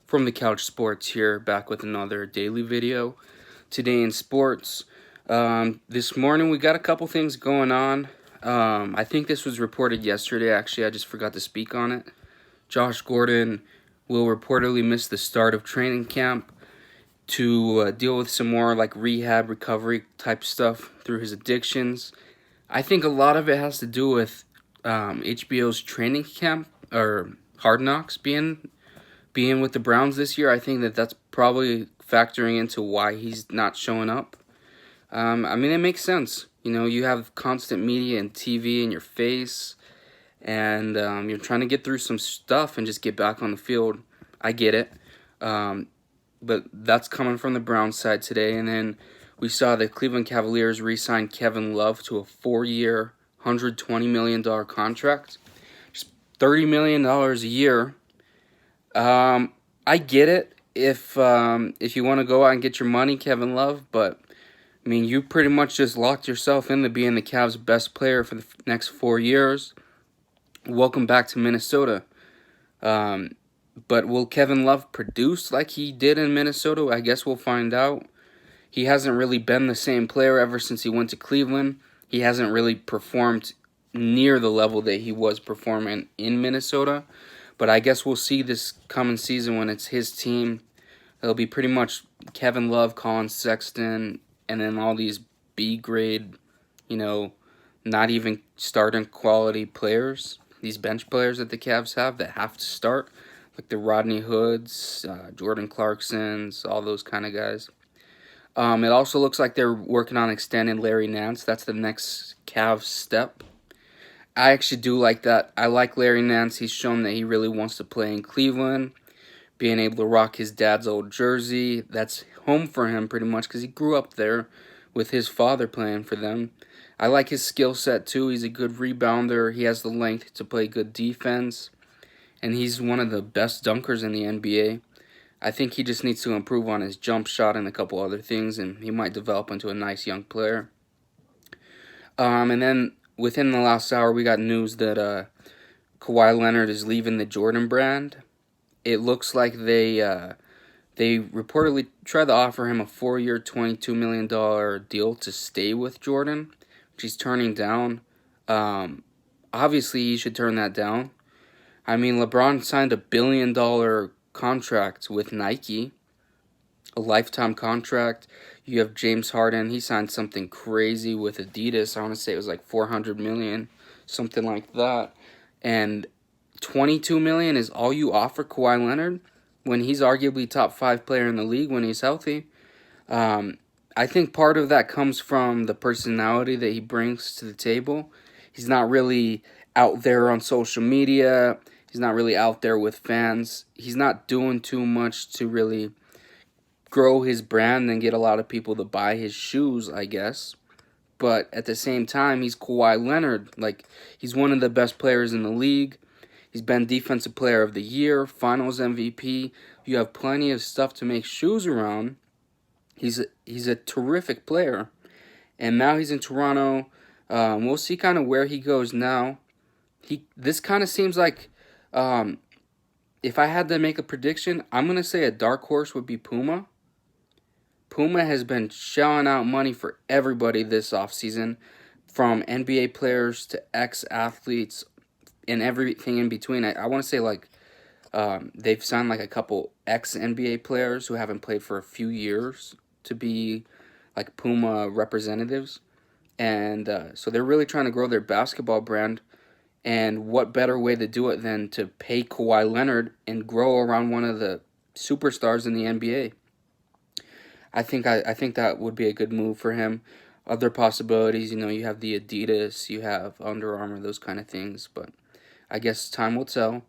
From the Couch Sports here, back with another daily video. Today in sports, this morning we got a couple things going on. I think this was reported yesterday, actually, I just forgot to speak on it. Josh Gordon will reportedly miss the start of training camp to deal with some more like rehab recovery type stuff through his addictions. I think a lot of it has to do with HBO's training camp or Hard Knocks being with the Browns this year. I think that's probably factoring into why he's not showing up. I mean, it makes sense. You know, you have constant media and TV in your face, and you're trying to get through some stuff and just get back on the field. I get it. But that's coming from the Browns side today. And then we saw the Cleveland Cavaliers re-sign Kevin Love to a 4-year, $120 million contract. Just $30 million a year. I get it if you want to go out and get your money, Kevin Love, but I mean, you pretty much just locked yourself into being the Cavs' best player for the next 4 years. Welcome back to Minnesota. But will Kevin Love produce like he did in Minnesota? I guess we'll find out. He hasn't really been the same player ever since he went to Cleveland. He hasn't really performed near the level that he was performing in Minnesota. But I guess we'll see this coming season when it's his team. It'll be pretty much Kevin Love, Colin Sexton, and then all these B-grade, not even starting quality players. These bench players that the Cavs have that have to start, like the Rodney Hoods, Jordan Clarksons, all those kind of guys. It also looks like they're working on extending Larry Nance. That's the next Cavs step. I actually do like that. I like Larry Nance. He's shown that he really wants to play in Cleveland. Being able to rock his dad's old jersey. That's home for him pretty much because he grew up there with his father playing for them. I like his skill set too. He's a good rebounder. He has the length to play good defense. And he's one of the best dunkers in the NBA. I think he just needs to improve on his jump shot and a couple other things, and he might develop into a nice young player. And then within the last hour, we got news that Kawhi Leonard is leaving the Jordan brand. It looks like they reportedly tried to offer him a 4-year, $22 million deal to stay with Jordan, which he's turning down. Obviously, he should turn that down. I mean, LeBron signed a $1 billion contract with Nike, a lifetime contract. You have James Harden. He signed something crazy with Adidas. I want to say it was like $400 million, something like that. And $22 million is all you offer Kawhi Leonard when he's arguably top 5 player in the league when he's healthy. I think part of that comes from the personality that he brings to the table. He's not really out there on social media. He's not really out there with fans. He's not doing too much to really grow his brand and get a lot of people to buy his shoes, I guess. But at the same time, he's Kawhi Leonard. Like, he's one of the best players in the league. He's been Defensive Player of the Year, Finals MVP. You have plenty of stuff to make shoes around. He's a terrific player. And now he's in Toronto. We'll see kind of where he goes now. This kind of seems like, if I had to make a prediction, I'm going to say a dark horse would be Puma. Puma has been shelling out money for everybody this offseason, from NBA players to ex-athletes and everything in between. I want to say they've signed like a couple ex-NBA players who haven't played for a few years to be like Puma representatives. And so they're really trying to grow their basketball brand. And what better way to do it than to pay Kawhi Leonard and grow around one of the superstars in the NBA? I think that would be a good move for him. Other possibilities, you have the Adidas, you have Under Armour, those kind of things. But I guess time will tell.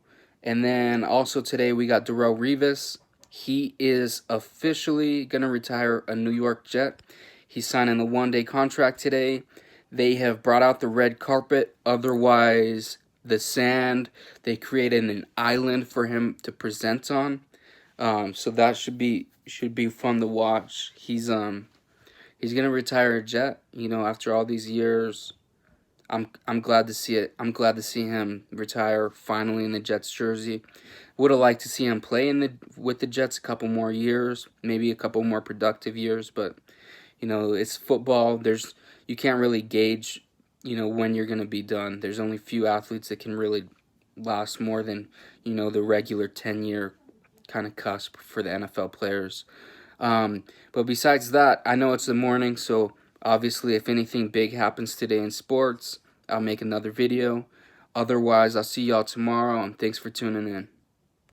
And then also today we got Darrelle Revis. He is officially going to retire a New York Jet. He's signing a 1-day contract today. They have brought out the red carpet, otherwise the sand. They created an island for him to present on. So that should be fun to watch. He's gonna retire a Jet. After all these years, I'm glad to see it. I'm glad to see him retire finally in the Jets jersey. Would have liked to see him play with the Jets a couple more years, maybe a couple more productive years, but it's football. You can't really gauge, when you're going to be done. There's only few athletes that can really last more than, the regular 10-year kind of cusp for the NFL players. But besides that, I know it's the morning, so obviously if anything big happens today in sports, I'll make another video. Otherwise, I'll see y'all tomorrow, and thanks for tuning in.